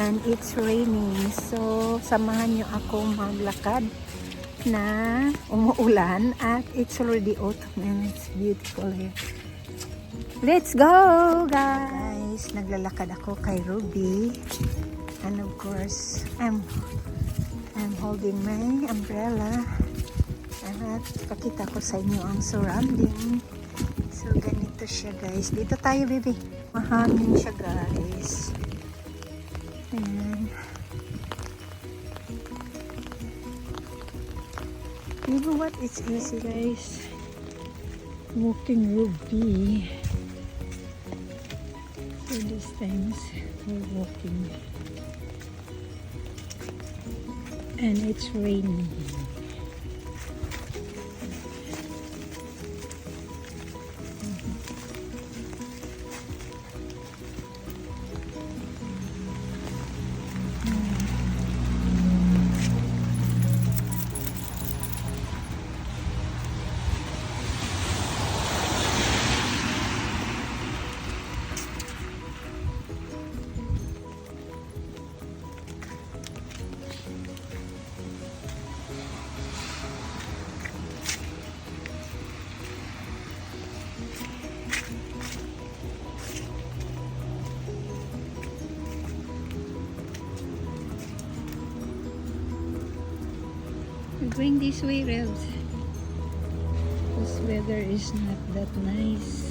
and it's raining. So, samahan nyo ako maglakad na umuulan at it's already autumn and it's beautiful here. Let's go, guys! Naglalakad ako kay Ruby. And of course, I'm holding my umbrella. At pakita ko sa inyo ang surrounding. So, ganito siya, guys. Dito tayo, baby. Mahangin siya, guys. Ayan. You know what? It's easy, guys. Walking Ruby. So, these times, we're walking. And it's raining. We're going this way, Rebs. This weather is not that nice.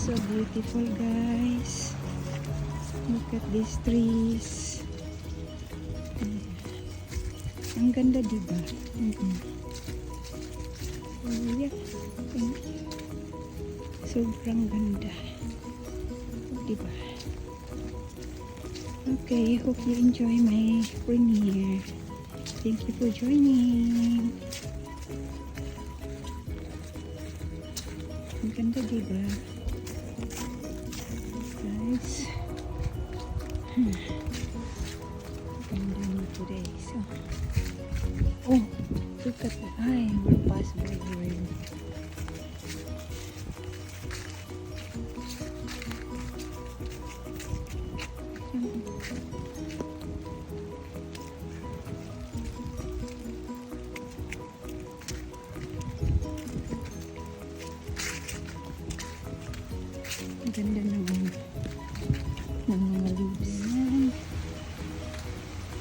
So beautiful, guys. Look at these trees. Ang ganda, diba? Oh, yeah. Sobrang ganda. Diba? Okay, hope you enjoy my premiere. Thank you for joining. Ang ganda, diba? Guys, ganda niyo today. So, oh, look at that. Ay, we're past by the rain. Ganda ng mga leaves.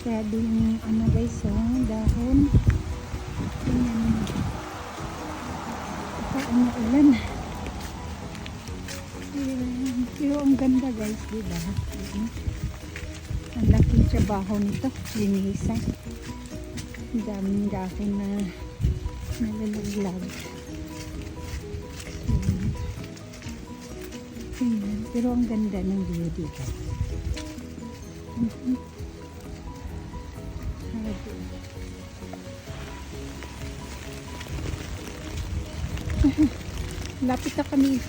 Grabe yung ano, guys, dahon. Tingnan mo. Ito ang ulan. Pero ang ganda, guys, diba? Ang laking trabaho nito, linisan. Ang daming dahon na nalalaglag. Pero ang ganda ng view dito. Lapit na kami.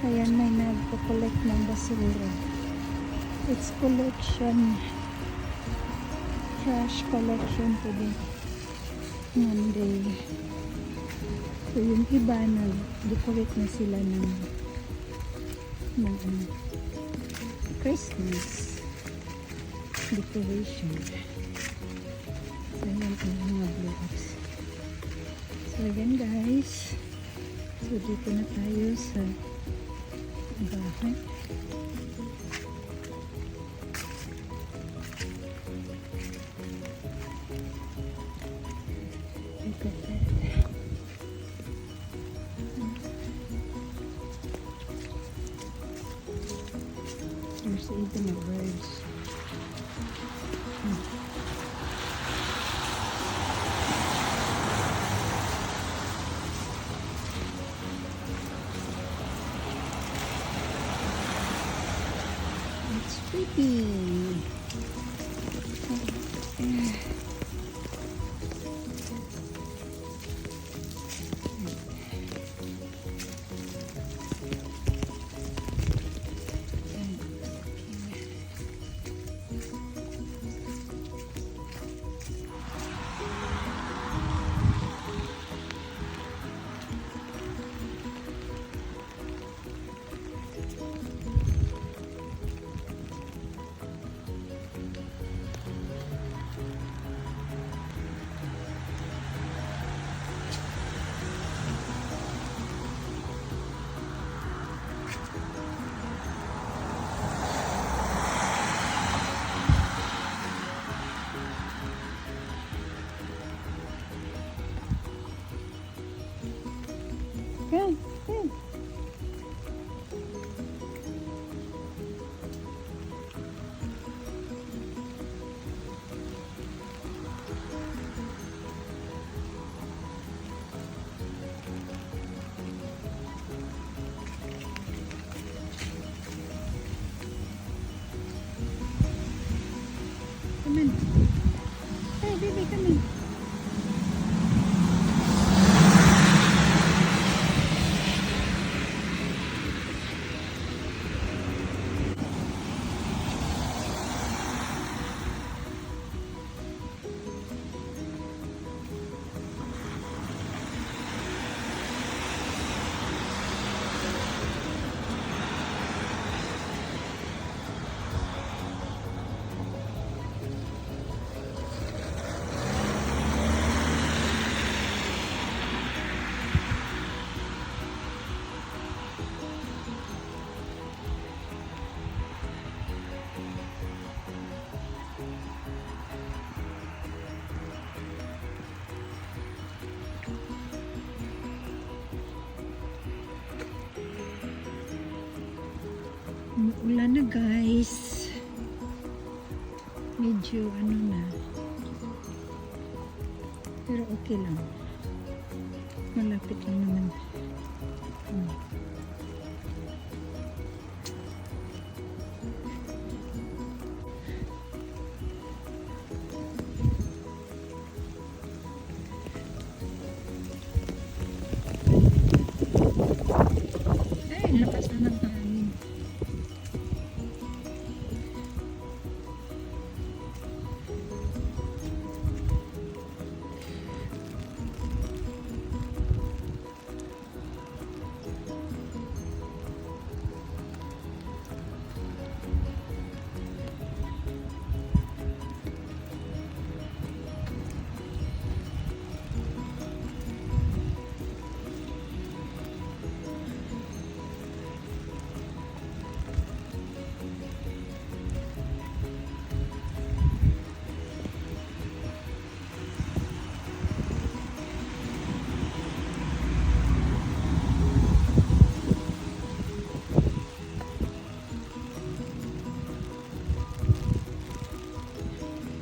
Ayan, may nagpo-collect ng basura. It's collection. Trash collection today. Monday. So yung iba nag-decorate na sila ng Christmas decoration. So yan ang mga blocks. So yan guys. So dito na tayo sa bahay. Look at that. There's even a birds. It's pretty. Good, good. Come in. Hey, baby, come in. Ulan na guys. Medyo ano na. Pero okay lang. Malapit lang naman. Ay, lakas na ng hangin.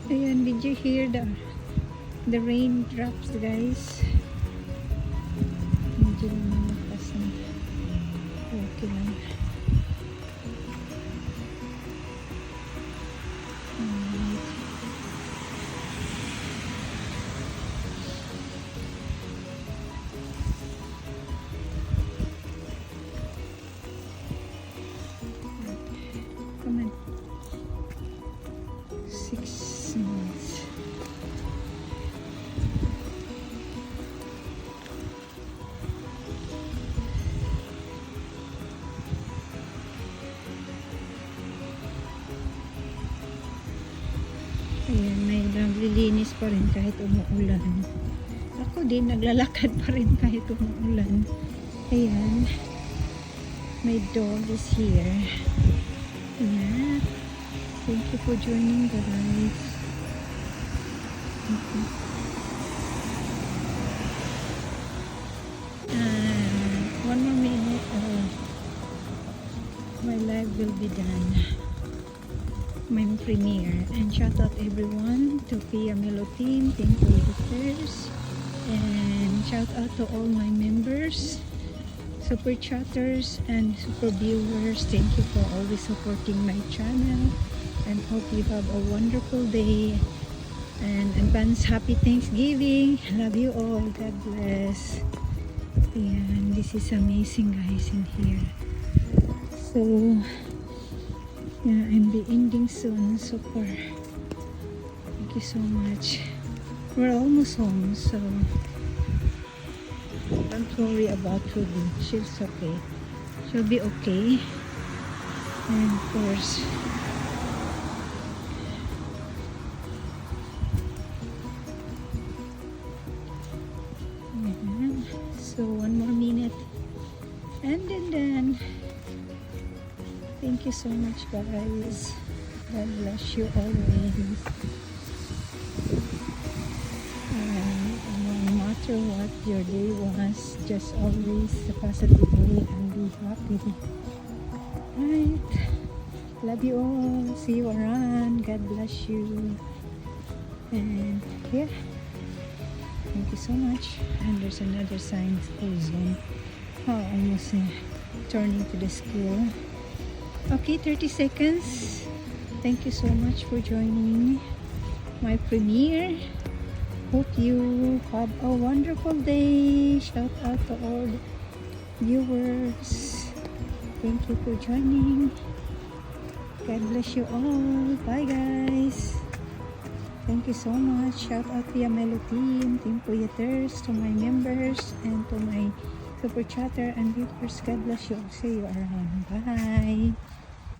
Ayan, did you hear the raindrops guys? Medyo lumalakas na. Okay lang. Ayan, may naglilinis pa rin kahit umuulan. Ako din, naglalakad pa rin kahit umuulan. Ayan. My dog is here. Ayan. Thank you for joining, guys. One more minute. My live will be done. My premiere. And shout out everyone to Pia Melo team. Thank you first. And shout out to all my members, super chatters, and super viewers. Thank you for always supporting my channel. And hope you have a wonderful day. And advance happy Thanksgiving. Love you all. God bless. And this is amazing, guys, in here. So yeah, I'm be ending soon. Super. Thank you so much. We're almost home, so don't worry about Ruby. She's okay. She'll be okay. And of course, so one more minute, and then thank you so much, guys. God bless you always. No matter what your day was, just always a positive way and be happy. Right? Love you all. See you around. God bless you. And yeah. Thank you so much. And there's another sign, ozone. Oh, almost turning to the school. Okay, 30 seconds. Thank you so much for joining my premiere. Hope you have a wonderful day. Shout out to all the viewers. Thank you for joining. God bless you all. Bye, guys. Thank you so much. Shout out to Melo team, Team Puyaters, to my members, and to my super chatter and viewers. God bless you. See you around. Bye.